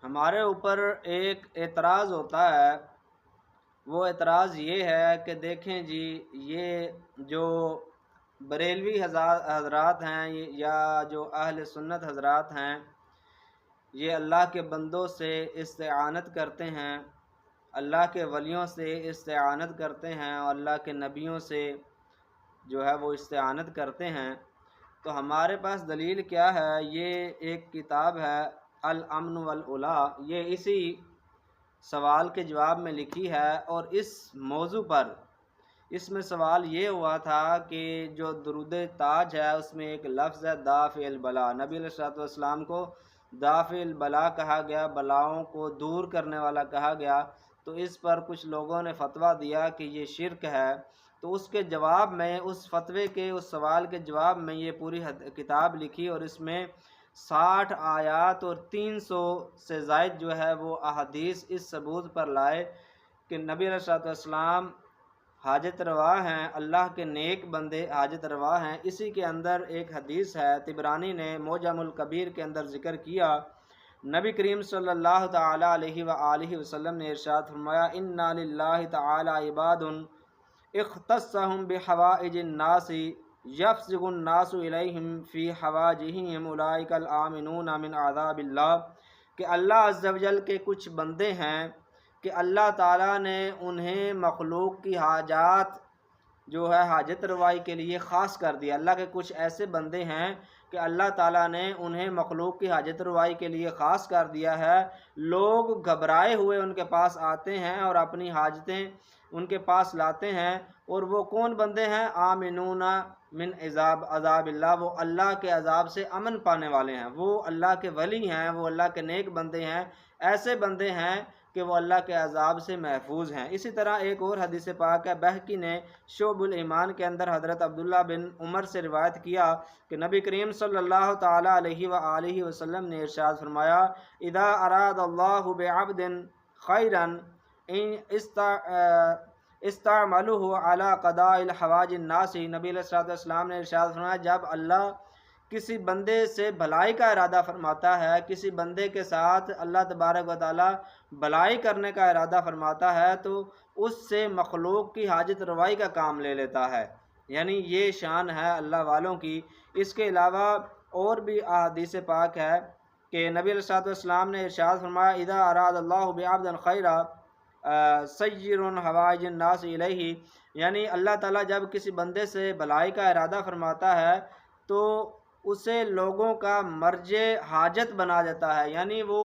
ہمارے اوپر ایک اعتراض ہوتا ہے، وہ اعتراض یہ ہے کہ دیکھیں جی، یہ جو بریلوی حضرات ہیں یا جو اہل سنت حضرات ہیں، یہ اللہ کے بندوں سے استعانت کرتے ہیں، اللہ کے ولیوں سے استعانت کرتے ہیں اور اللہ کے نبیوں سے جو ہے وہ استعانت کرتے ہیں۔ تو ہمارے پاس دلیل کیا ہے؟ یہ ایک کتاب ہے الامن والعلا، یہ اسی سوال کے جواب میں لکھی ہے، اور اس موضوع پر اس میں سوال یہ ہوا تھا کہ جو درود تاج ہے اس میں ایک لفظ ہے دافع البلا، نبی علیہ الصلوۃ والسلام کو دافع البلا کہا گیا، بلاؤں کو دور کرنے والا کہا گیا، تو اس پر کچھ لوگوں نے فتویٰ دیا کہ یہ شرک ہے۔ تو اس کے جواب میں، اس فتوے کے اس سوال کے جواب میں یہ پوری کتاب لکھی، اور اس میں 60 آیات اور 300 سے زائد جو ہے وہ احادیث اس ثبوت پر لائے کہ نبی علیہ الصلوۃ والسلام حاجت روا ہیں، اللہ کے نیک بندے حاجت روا ہیں۔ اسی کے اندر ایک حدیث ہے، طبرانی نے معجم الکبیر کے اندر ذکر کیا، نبی کریم صلی اللہ تعالی علیہ وآلہ وسلم نے ارشاد فرمایا انا للہ تعالی عباد اختصهم بحوائج الناس یفزع الناس الیہم فی حواجہم اولئک الآمنون من عذاب اللہ، کہ اللہ عز و جل کے کچھ بندے ہیں کہ اللہ تعالیٰ نے انہیں مخلوق کی حاجات جو ہے حاجت روائی کے لیے خاص کر دیا۔ اللہ کے کچھ ایسے بندے ہیں کہ اللہ تعالیٰ نے انہیں مخلوق کی حاجت روائی کے لیے خاص کر دیا ہے۔ لوگ گھبرائے ہوئے ان کے پاس آتے ہیں اور اپنی حاجتیں ان کے پاس لاتے ہیں، اور وہ کون بندے ہیں؟ آمنون من عذاب اللہ، وہ اللہ کے عذاب سے امن پانے والے ہیں، وہ اللہ کے ولی ہیں، وہ اللہ کے نیک بندے ہیں، ایسے بندے ہیں کہ وہ اللہ کے عذاب سے محفوظ ہیں۔ اسی طرح ایک اور حدیث پاک ہے، بہقی نے شعب الایمان کے اندر حضرت عبداللہ بن عمر سے روایت کیا کہ نبی کریم صلی اللہ تعالی علیہ وآلہ وسلم نے ارشاد فرمایا اذا اراد اللہ بعبد خیرا استعملہ علی قضاء الحوائج الناس، نبی علیہ السلام نے ارشاد فرمایا جب اللہ کسی بندے سے بھلائی کا ارادہ فرماتا ہے، کسی بندے کے ساتھ اللہ تبارک و تعالی بھلائی کرنے کا ارادہ فرماتا ہے تو اس سے مخلوق کی حاجت روائی کا کام لے لیتا ہے، یعنی یہ شان ہے اللہ والوں کی۔ اس کے علاوہ اور بھی احادیث پاک ہے کہ نبی علیہ السلام نے ارشاد فرمایا اذا اراد اللہ بعبد خیرا سیر حوائج الناس الیہ، یعنی اللہ تعالیٰ جب کسی بندے سے بھلائی کا ارادہ فرماتا ہے تو اسے لوگوں کا مرجع حاجت بنا دیتا ہے، یعنی وہ